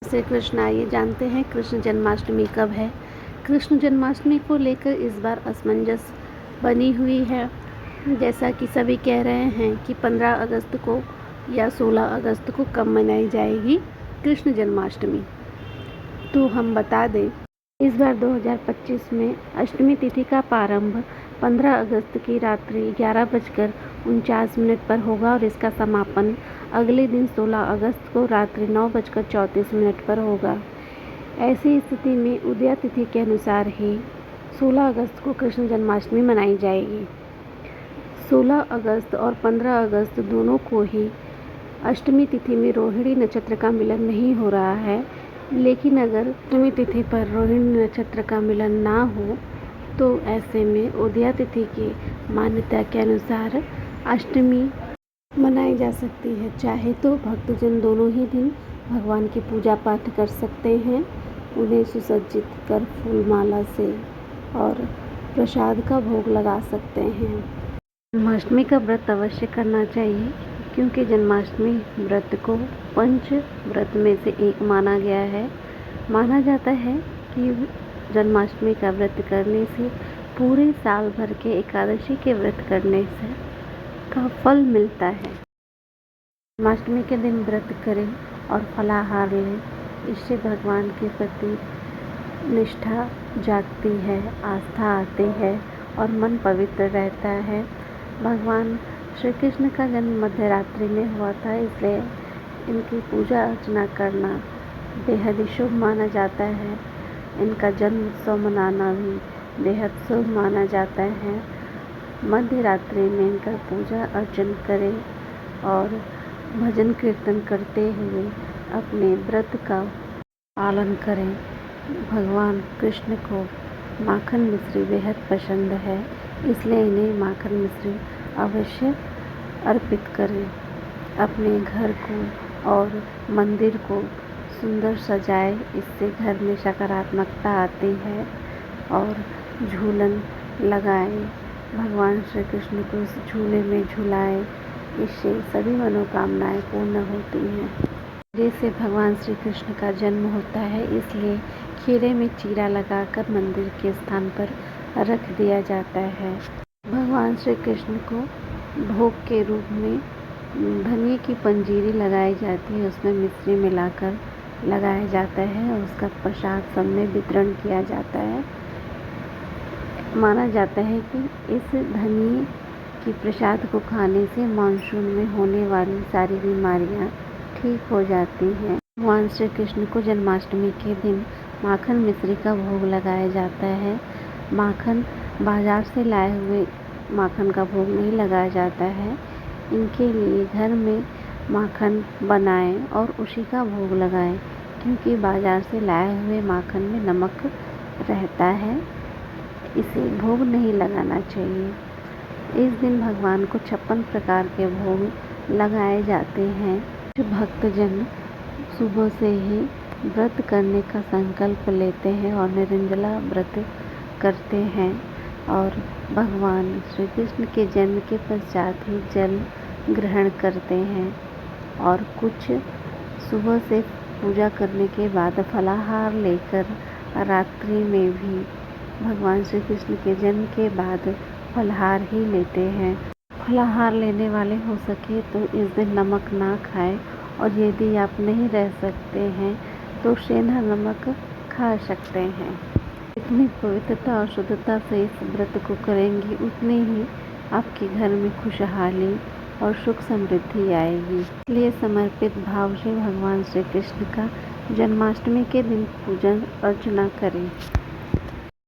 श्री कृष्ण, आइए जानते हैं कृष्ण जन्माष्टमी कब है। कृष्ण जन्माष्टमी को लेकर इस बार असमंजस बनी हुई है। जैसा कि सभी कह रहे हैं कि 15 अगस्त को या 16 अगस्त को कब मनाई जाएगी कृष्ण जन्माष्टमी। तो हम बता दें, इस बार 2025 में अष्टमी तिथि का प्रारंभ 15 अगस्त की रात्रि 11:49 पर होगा और इसका समापन अगले दिन 16 अगस्त को रात्रि 9:34 पर होगा। ऐसी स्थिति में उदया तिथि के अनुसार ही 16 अगस्त को कृष्ण जन्माष्टमी मनाई जाएगी। 16 अगस्त और 15 अगस्त दोनों को ही अष्टमी तिथि में रोहिणी नक्षत्र का मिलन नहीं हो रहा है, लेकिन अगर अष्टमी तिथि पर रोहिणी नक्षत्र का मिलन ना हो तो ऐसे में उदया तिथि की मान्यता के अनुसार अष्टमी मनाई जा सकती है। चाहे तो भक्तजन दोनों ही दिन भगवान की पूजा पाठ कर सकते हैं, उन्हें सुसज्जित कर फूल माला से और प्रसाद का भोग लगा सकते हैं। जन्माष्टमी का व्रत अवश्य करना चाहिए, क्योंकि जन्माष्टमी व्रत को पंच व्रत में से एक माना गया है। माना जाता है कि जन्माष्टमी का व्रत करने से पूरे साल भर के एकादशी के व्रत करने से का फल मिलता है। जन्माष्टमी के दिन व्रत करें और फलाहार लें, इससे भगवान के प्रति निष्ठा जागती है, आस्था आती है और मन पवित्र रहता है। भगवान श्री कृष्ण का जन्म मध्य रात्रि में हुआ था, इसलिए इनकी पूजा अर्चना करना बेहद ही शुभ माना जाता है। इनका जन्म उत्सव मनाना भी बेहद शुभ माना जाता है। मध्य रात्रि में इनका पूजा अर्चन करें और भजन कीर्तन करते हुए अपने व्रत का पालन करें। भगवान कृष्ण को माखन मिश्री बेहद पसंद है, इसलिए इन्हें माखन मिश्री अवश्य अर्पित करें। अपने घर को और मंदिर को सुंदर सजाएं, इससे घर में सकारात्मकता आती है। और झूलन लगाएं, भगवान श्री कृष्ण को उस झूले में झुलाएं, इससे सभी मनोकामनाएं पूर्ण होती हैं। खीरे से भगवान श्री कृष्ण का जन्म होता है, इसलिए खीरे में चीरा लगाकर मंदिर के स्थान पर रख दिया जाता है। भगवान श्री कृष्ण को भोग के रूप में धनिये की पंजीरी लगाई जाती है, उसमें मिश्री मिलाकर लगाया जाता है और उसका प्रसाद सब में वितरण किया जाता है। माना जाता है कि इस धनिये की प्रसाद को खाने से मानसून में होने वाली सारी बीमारियां ठीक हो जाती हैं। भगवान श्री कृष्ण को जन्माष्टमी के दिन माखन मिश्री का भोग लगाया जाता है। माखन बाजार से लाए हुए माखन का भोग नहीं लगाया जाता है। इनके लिए घर में माखन बनाएं और उसी का भोग लगाएं, क्योंकि बाजार से लाए हुए माखन में नमक रहता है, इसे भोग नहीं लगाना चाहिए। इस दिन भगवान को 56 प्रकार के भोग लगाए जाते हैं। भक्तजन सुबह से ही व्रत करने का संकल्प लेते हैं और निर्जला व्रत करते हैं और भगवान श्री कृष्ण के जन्म के पश्चात ही जल ग्रहण करते हैं। और कुछ सुबह से पूजा करने के बाद फलाहार लेकर रात्रि में भी भगवान श्री कृष्ण के जन्म के बाद फलाहार ही लेते हैं। फलाहार लेने वाले हो सके तो इस दिन नमक ना खाएं, और यदि आप नहीं रह सकते हैं तो सेंधा नमक खा सकते हैं। जितनी पवित्रता और शुद्धता से इस व्रत को करेंगी, उतने ही आपके घर में खुशहाली और सुख समृद्धि आएगी। इसलिए समर्पित भाव से भगवान श्री कृष्ण का जन्माष्टमी के दिन पूजन अर्चना करें।